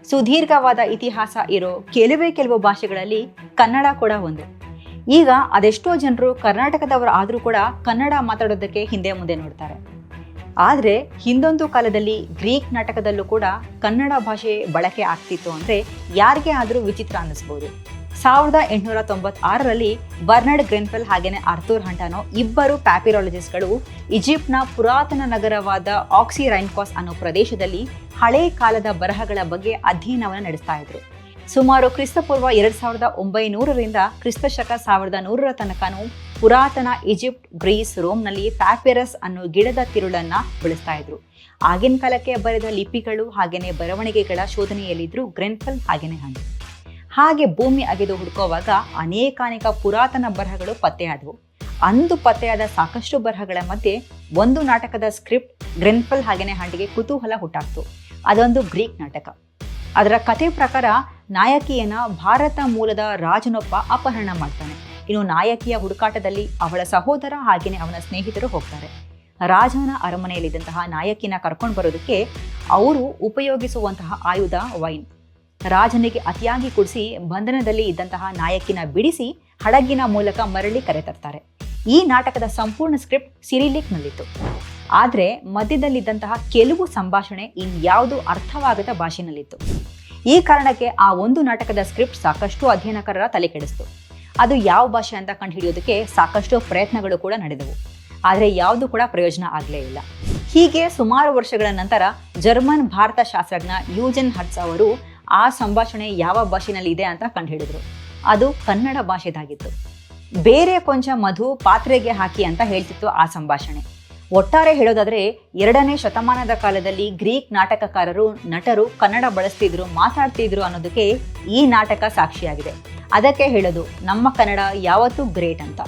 ಸುದೀರ್ಘವಾದ ಇತಿಹಾಸ ಇರೋ ಕೆಲವು ಭಾಷೆಗಳಲ್ಲಿ ಕನ್ನಡ ಕೂಡ ಒಂದು. ಈಗ ಅದೆಷ್ಟೋ ಜನರು ಕರ್ನಾಟಕದವರು ಆದರೂ ಕೂಡ ಕನ್ನಡ ಮಾತಾಡೋದಕ್ಕೆ ಹಿಂದೆ ಮುಂದೆ ನೋಡ್ತಾರೆ. ಆದರೆ ಹಿಂದೊಂದು ಕಾಲದಲ್ಲಿ ಗ್ರೀಕ್ ನಾಟಕದಲ್ಲೂ ಕೂಡ ಕನ್ನಡ ಭಾಷೆ ಬಳಕೆ ಆಗ್ತಿತ್ತು ಅಂದರೆ ಯಾರಿಗೆ ಆದರೂ ವಿಚಿತ್ರ ಅನ್ನಿಸ್ಬೋದು. 1896ರಲ್ಲಿ ಬರ್ನಾರ್ಡ್ ಗ್ರೆನ್ಫೆಲ್ ಹಾಗೆಯೇ ಆರ್ಥರ್ ಹಂಟ್ ಅನ್ನೋ ಇಬ್ಬರು ಪ್ಯಾಪಿರಾಲಜಿಸ್ಟ್ಗಳು ಈಜಿಪ್ಟ್ನ ಪುರಾತನ ನಗರವಾದ ಆಕ್ಸಿರೈನ್ಕಾಸ್ ಅನ್ನೋ ಪ್ರದೇಶದಲ್ಲಿ ಹಳೆ ಕಾಲದ ಬರಹಗಳ ಬಗ್ಗೆ ಅಧ್ಯಯನವನ್ನು ನಡೆಸ್ತಾ ಇದ್ರು. ಸುಮಾರು ಕ್ರಿಸ್ತಪೂರ್ವ 2900ರಿಂದ ಕ್ರಿಸ್ತಶಕ 1100ರ ತನಕನೂ ಪುರಾತನ ಈಜಿಪ್ಟ್, ಗ್ರೀಸ್, ರೋಮ್ನಲ್ಲಿ ಪ್ಯಾಪಿರಸ್ ಅನ್ನೋ ಗಿಡದ ತಿರುಳನ್ನ ಬಳಸ್ತಾ ಇದ್ರು. ಆಗಿನ ಕಾಲಕ್ಕೆ ಬರೆದ ಲಿಪಿಗಳು ಹಾಗೆಯೇ ಬರವಣಿಗೆಗಳ ಶೋಧನೆಯಲ್ಲಿದ್ರು ಗ್ರೆನ್ಫೆಲ್ ಹಾಗೆಯೇ ಹಂಟ್. ಹಾಗೆ ಭೂಮಿ ಅಗೆದು ಹುಡುಕೋವಾಗ ಅನೇಕಾನೇಕ ಪುರಾತನ ಬರಹಗಳು ಪತ್ತೆಯಾದವು. ಅಂದು ಪತ್ತೆಯಾದ ಸಾಕಷ್ಟು ಬರಹಗಳ ಮಧ್ಯೆ ಒಂದು ನಾಟಕದ ಸ್ಕ್ರಿಪ್ಟ್ ಗ್ರೆನ್ಫೆಲ್ ಹಾಗೆಯೇ ಹಂಟ್ಗೆ ಕುತೂಹಲ ಹುಟ್ಟಾಕ್ತು. ಅದೊಂದು ಗ್ರೀಕ್ ನಾಟಕ. ಅದರ ಕಥೆ ಪ್ರಕಾರ ನಾಯಕಿಯನ್ನ ಭಾರತ ಮೂಲದ ರಾಜನೊಬ್ಬ ಅಪಹರಣ ಮಾಡ್ತಾನೆ. ಇನ್ನು ನಾಯಕಿಯ ಹುಡುಕಾಟದಲ್ಲಿ ಅವಳ ಸಹೋದರ ಹಾಗೆಯೇ ಅವನ ಸ್ನೇಹಿತರು ಹೋಗ್ತಾರೆ. ರಾಜನ ಅರಮನೆಯಲ್ಲಿದ್ದಂತಹ ನಾಯಕಿನ ಕರ್ಕೊಂಡು ಬರೋದಕ್ಕೆ ಅವರು ಉಪಯೋಗಿಸುವಂತಹ ಆಯುಧ ವೈನ್. ರಾಜನಿಗೆ ಅತಿಯಾಗಿ ಕುಡಿಸಿ ಬಂಧನದಲ್ಲಿ ಇದ್ದಂತಹ ನಾಯಕಿನ ಬಿಡಿಸಿ ಹಡಗಿನ ಮೂಲಕ ಮರಳಿ ಕರೆತರ್ತಾರೆ. ಈ ನಾಟಕದ ಸಂಪೂರ್ಣ ಸ್ಕ್ರಿಪ್ಟ್ ಸಿರಿಲಿಕ್ನಲ್ಲಿತ್ತು. ಆದರೆ ಮಧ್ಯದಲ್ಲಿದ್ದಂತಹ ಕೆಲವು ಸಂಭಾಷಣೆ ಇನ್ಯಾವುದೂ ಅರ್ಥವಾಗದ ಭಾಷೆನಲ್ಲಿತ್ತು. ಈ ಕಾರಣಕ್ಕೆ ಆ ಒಂದು ನಾಟಕದ ಸ್ಕ್ರಿಪ್ಟ್ ಸಾಕಷ್ಟು ಅಧ್ಯಯನಕಾರರ ತಲೆ ಕೆಡಿಸ್ತು. ಅದು ಯಾವ ಭಾಷೆ ಅಂತ ಕಂಡುಹಿಡಿಯೋದಕ್ಕೆ ಸಾಕಷ್ಟು ಪ್ರಯತ್ನಗಳು ಕೂಡ ನಡೆದವು. ಆದರೆ ಯಾವುದು ಕೂಡ ಪ್ರಯೋಜನ ಆಗಲೇ ಇಲ್ಲ. ಹೀಗೆ ಸುಮಾರು ವರ್ಷಗಳ ನಂತರ ಜರ್ಮನ್ ಭಾರತ ಶಾಸ್ತ್ರಜ್ಞ ಯೂಜೆನ್ ಹರ್ಟ್ಜ್ ಅವರು ಆ ಸಂಭಾಷಣೆ ಯಾವ ಭಾಷೆನಲ್ಲಿ ಇದೆ ಅಂತ ಕಂಡುಹಿಡಿದ್ರು. ಅದು ಕನ್ನಡ ಭಾಷೆದಾಗಿತ್ತು. ಬೇರೆ ಕೊಂಚ ಮಧು ಪಾತ್ರೆಗೆ ಹಾಕಿ ಅಂತ ಹೇಳ್ತಿತ್ತು ಆ ಸಂಭಾಷಣೆ. ಒಟ್ಟಾರೆ ಹೇಳೋದಾದ್ರೆ 2ನೇ ಶತಮಾನದ ಕಾಲದಲ್ಲಿ ಗ್ರೀಕ್ ನಾಟಕಕಾರರು, ನಟರು ಕನ್ನಡ ಬಳಸ್ತಿದ್ರು, ಮಾತಾಡ್ತಿದ್ರು ಅನ್ನೋದಕ್ಕೆ ಈ ನಾಟಕ ಸಾಕ್ಷಿಯಾಗಿದೆ. ಅದಕ್ಕೆ ಹೇಳೋದು ನಮ್ಮ ಕನ್ನಡ ಯಾವತ್ತೂ ಗ್ರೇಟ್ ಅಂತ.